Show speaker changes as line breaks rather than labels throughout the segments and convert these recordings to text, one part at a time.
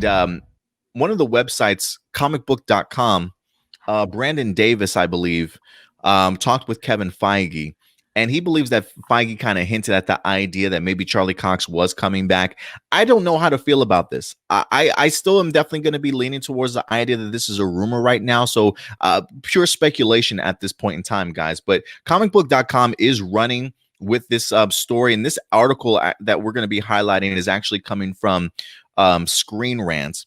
And one of the websites, comicbook.com, Brandon Davis, I believe, talked with Kevin Feige, and he believes that Feige kind of hinted at the idea that maybe Charlie Cox was coming back. I don't know how to feel about this. I still am definitely going to be leaning towards the idea that this is a rumor right now. So pure speculation at this point in time, guys. But comicbook.com is running with this story, and this article that we're going to be highlighting is actually coming from Screen Rant.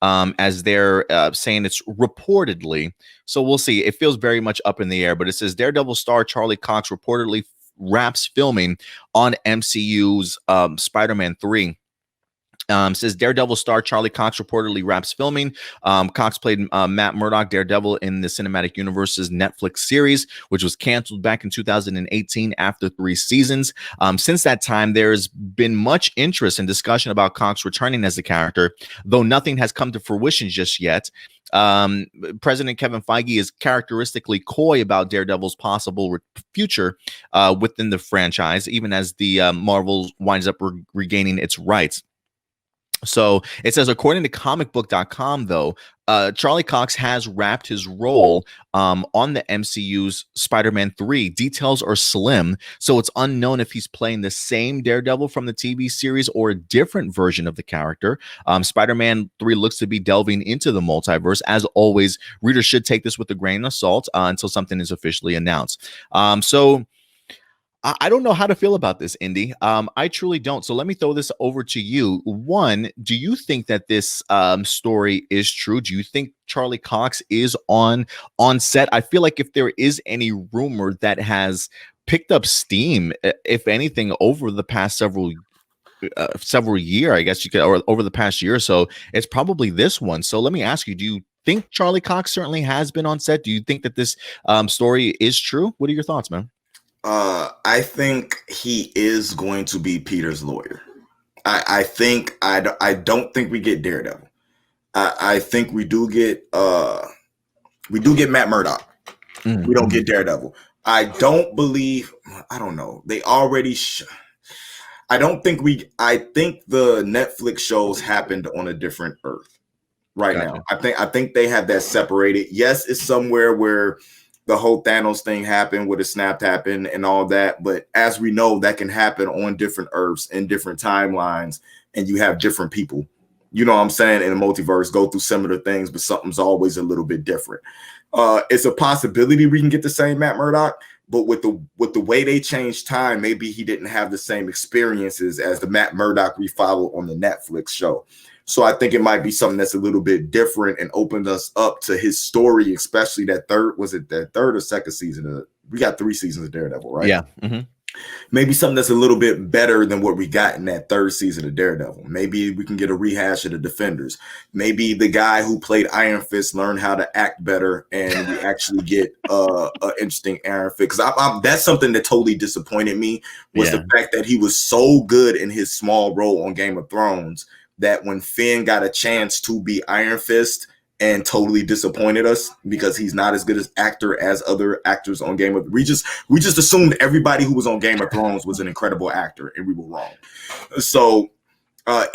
As they're saying it's reportedly. So we'll see. It feels very much up in the air, but it says Daredevil star Charlie Cox reportedly wraps filming on MCU's Spider-Man 3. Says Daredevil star Charlie Cox reportedly wraps filming. Cox played Matt Murdock, Daredevil, in the Cinematic Universe's Netflix series, which was canceled back in 2018 after 3 seasons. Since that time, there's been much interest and discussion about Cox returning as the character, though nothing has come to fruition just yet. President Kevin Feige is characteristically coy about Daredevil's possible future within the franchise, even as the Marvel winds up regaining its rights. So it says, according to comicbook.com, though, Charlie Cox has wrapped his role on the MCU's Spider-Man 3. Details are slim, so it's unknown if he's playing the same Daredevil from the TV series or a different version of the character. Spider-Man 3 looks to be delving into the multiverse. As always, readers should take this with a grain of salt until something is officially announced. So I don't know how to feel about this, Indy. I truly don't. So let me throw this over to you. One, do you think that this story is true? Do you think Charlie Cox is on set? I feel like if there is any rumor that has picked up steam, if anything, over the past several year, I guess you could, or over the past year or so, it's probably this one. So let me ask you, do you think Charlie Cox certainly has been on set? Do you think that this story is true? What are your thoughts, man?
I think he is going to be Peter's lawyer. I don't think we get Daredevil. I think we do get Matt Murdock. We don't get Daredevil. I don't know. They already I think the Netflix shows happened on a different Earth now. I think they have that separated. Yes, it's somewhere where the whole Thanos thing happened, where the snap happened and all that. But as we know, that can happen on different Earths and different timelines, and you have different people, you know what I'm saying, in the multiverse, go through similar things, but something's always a little bit different. It's a possibility we can get the same Matt Murdock, but with the way they changed time, maybe he didn't have the same experiences as the Matt Murdock we follow on the Netflix show. So I think it might be something that's a little bit different and opened us up to his story, especially that third or second season? We got 3 seasons of Daredevil, right?
Yeah. Mm-hmm.
Maybe something that's a little bit better than what we got in that 3rd season of Daredevil. Maybe we can get a rehash of the Defenders. Maybe the guy who played Iron Fist learned how to act better, and we actually get an interesting Iron Fist. Because that's something that totally disappointed me, was the fact that he was so good in his small role on Game of Thrones that when Finn got a chance to be Iron Fist and totally disappointed us because he's not as good as actor as other actors on Game of. We just assumed everybody who was on Game of Thrones was an incredible actor, and we were wrong. So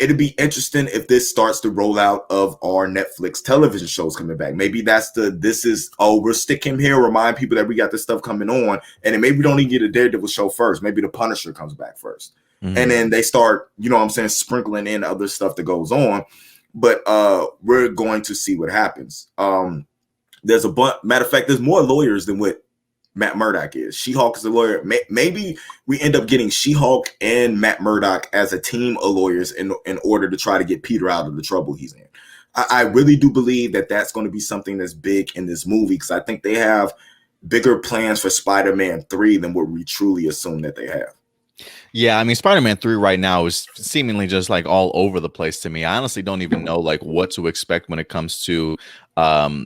it'd be interesting if this starts the rollout of our Netflix television shows coming back. Maybe we'll stick him here, remind people that we got this stuff coming on, and then maybe we don't even get a Daredevil show first. Maybe the Punisher comes back first. Mm-hmm. And then they start, you know what I'm saying, sprinkling in other stuff that goes on. But we're going to see what happens. There's matter of fact, there's more lawyers than what Matt Murdock is. She-Hulk is a lawyer. Maybe we end up getting She-Hulk and Matt Murdock as a team of lawyers in order to try to get Peter out of the trouble he's in. I really do believe that that's going to be something that's big in this movie, because I think they have bigger plans for Spider-Man 3 than what we truly assume that they have.
Yeah, I mean, Spider-Man 3 right now is seemingly just like all over the place to me. I honestly don't even know like what to expect when it comes to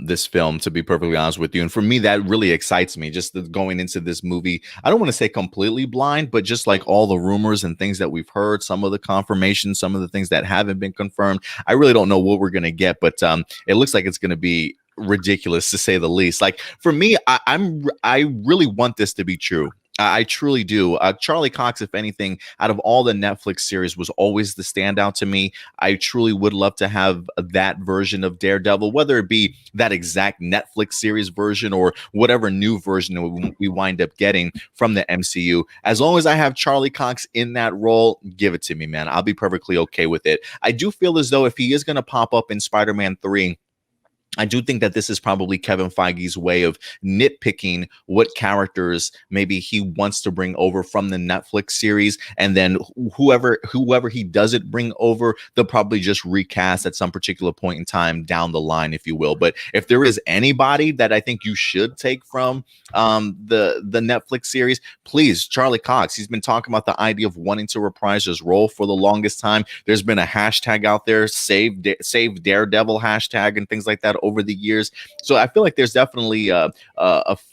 this film, to be perfectly honest with you. And for me, that really excites me, just going into this movie. I don't want to say completely blind, but just like all the rumors and things that we've heard, some of the confirmations, some of the things that haven't been confirmed. I really don't know what we're going to get, but it looks like it's going to be ridiculous, to say the least. Like for me, I really want this to be true. I truly do. Charlie Cox, if anything, out of all the Netflix series, was always the standout to me. I truly would love to have that version of Daredevil, whether it be that exact Netflix series version or whatever new version we wind up getting from the MCU. As long as I have Charlie Cox in that role, give it to me, man. I'll be perfectly okay with it. I do feel as though if he is going to pop up in Spider-Man 3, I do think that this is probably Kevin Feige's way of nitpicking what characters maybe he wants to bring over from the Netflix series, and then whoever he doesn't bring over, they'll probably just recast at some particular point in time down the line, if you will. But if there is anybody that I think you should take from the Netflix series, please, Charlie Cox. He's been talking about the idea of wanting to reprise his role for the longest time. There's been a hashtag out there, save Daredevil hashtag, and things like that over the years. So I feel like there's definitely a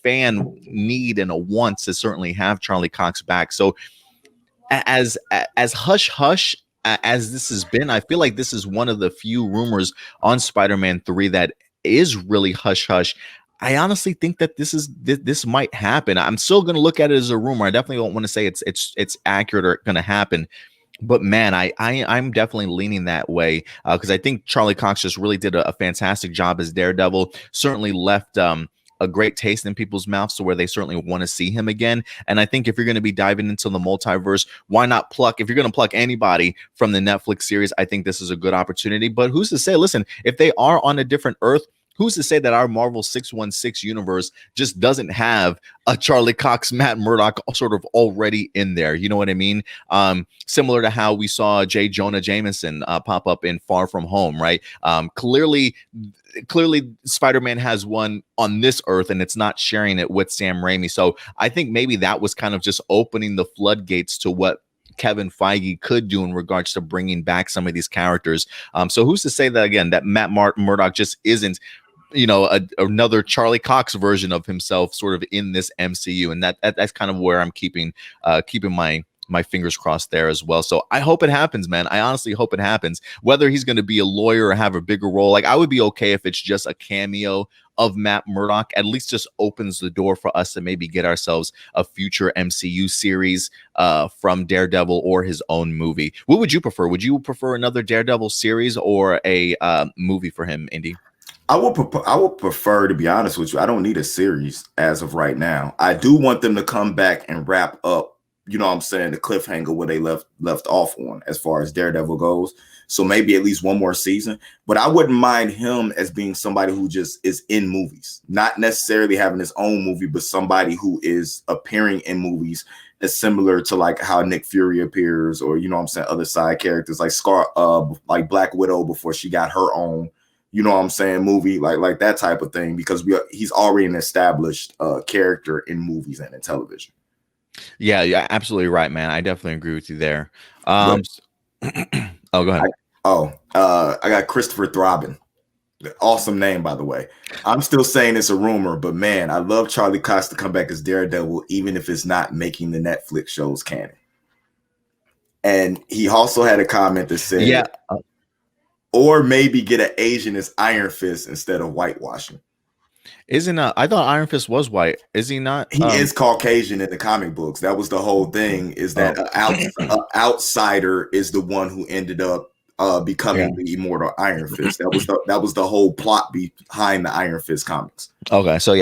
fan need and a want to certainly have Charlie Cox back. So as hush hush as this has been, I feel like this is one of the few rumors on Spider-Man 3 that is really hush hush. I honestly think that this might happen. I'm still going to look at it as a rumor. I definitely don't want to say it's accurate or going to happen. But man, I'm definitely leaning that way because I think Charlie Cox just really did a fantastic job as Daredevil. Certainly left a great taste in people's mouths to where they certainly want to see him again. And I think if you're going to be diving into the multiverse, why not pluck? If you're going to pluck anybody from the Netflix series, I think this is a good opportunity. But who's to say? Listen, if they are on a different Earth, who's to say that our Marvel 616 universe just doesn't have a Charlie Cox, Matt Murdock sort of already in there? You know what I mean? Similar to how we saw J. Jonah Jameson pop up in Far From Home, right? Clearly Spider-Man has one on this Earth and it's not sharing it with Sam Raimi. So I think maybe that was kind of just opening the floodgates to what Kevin Feige could do in regards to bringing back some of these characters. So who's to say that, again, that Matt Murdock just isn't, you know, another Charlie Cox version of himself sort of in this MCU. And that's kind of where I'm keeping my fingers crossed there as well. So I hope it happens, man. I honestly hope it happens. Whether he's going to be a lawyer or have a bigger role, like I would be okay if it's just a cameo of Matt Murdock. At least just opens the door for us to maybe get ourselves a future MCU series from Daredevil or his own movie. What would you prefer? Would you prefer another Daredevil series or a movie for him, Indy?
I would prefer, to be honest with you, I don't need a series as of right now. I do want them to come back and wrap up, you know what I'm saying, the cliffhanger where they left off on as far as Daredevil goes. So maybe at least one more season. But I wouldn't mind him as being somebody who just is in movies, not necessarily having his own movie, but somebody who is appearing in movies as similar to like how Nick Fury appears, or, you know what I'm saying, other side characters like Black Widow before she got her own, you know what I'm saying, movie, like that type of thing, because he's already an established character in movies and in television.
Yeah, absolutely right, man. I definitely agree with you there. Oh, go ahead.
I got Christopher Throbbing. Awesome name, by the way. I'm still saying it's a rumor, but man, I love Charlie Cox to come back as Daredevil, even if it's not making the Netflix shows canon. And he also had a comment that said,
yeah.
Or maybe get an Asian as Iron Fist instead of whitewashing.
Isn't I thought Iron Fist was white. Is he not?
He is Caucasian in the comic books. That was the whole thing, is that an outsider is the one who ended up becoming the immortal Iron Fist. That was the whole plot behind the Iron Fist comics.
Okay, so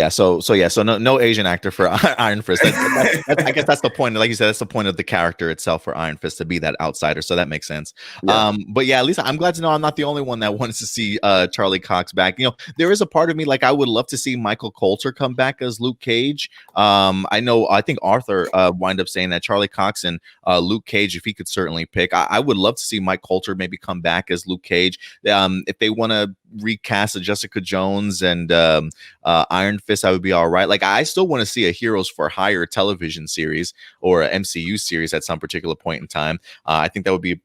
no Asian actor for Iron Fist. I guess that's the point. Like you said, that's the point of the character itself for Iron Fist, to be that outsider. So that makes sense. Yeah. But yeah, at least I'm glad to know I'm not the only one that wants to see Charlie Cox back. You know, there is a part of me, like, I would love to see Michael Coulter come back as Luke Cage. I think Arthur wind up saying that Charlie Cox and Luke Cage, if he could certainly pick, I would love to see Mike Coulter maybe come back as Luke Cage. If they want to recast of Jessica Jones and Iron Fist, I would be all right. Like, I still want to see a Heroes for Hire television series or an MCU series at some particular point in time. I think that would be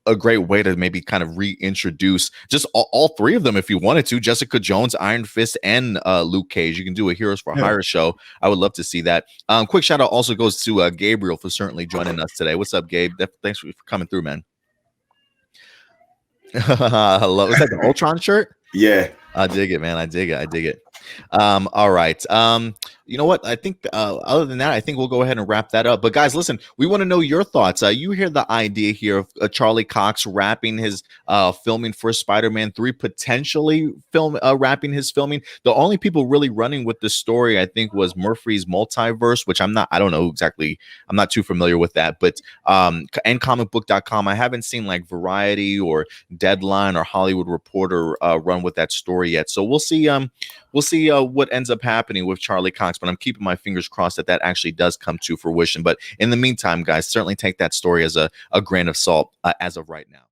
a great way to maybe kind of reintroduce just all three of them if you wanted to: Jessica Jones, Iron Fist, and Luke Cage. You can do a Heroes for Hire show. I would love to see that. Quick shout out also goes to Gabriel for certainly joining us today. What's up, Gabe? Thanks for coming through, man. Hello. Is that the Ultron shirt?
Yeah.
I dig it, man. I dig it. All right. You know what? I think other than that, I think we'll go ahead and wrap that up. But guys, listen, we want to know your thoughts. You hear the idea here of Charlie Cox wrapping his filming for Spider-Man 3, potentially wrapping his filming. The only people really running with this story, I think, was Murphy's Multiverse, which I don't know exactly. I'm not too familiar with that, but and comicbook.com. I haven't seen like Variety or Deadline or Hollywood Reporter run with that story yet. So we'll see. We'll see what ends up happening with Charlie Cox, but I'm keeping my fingers crossed that that actually does come to fruition. But in the meantime, guys, certainly take that story as a grain of salt as of right now.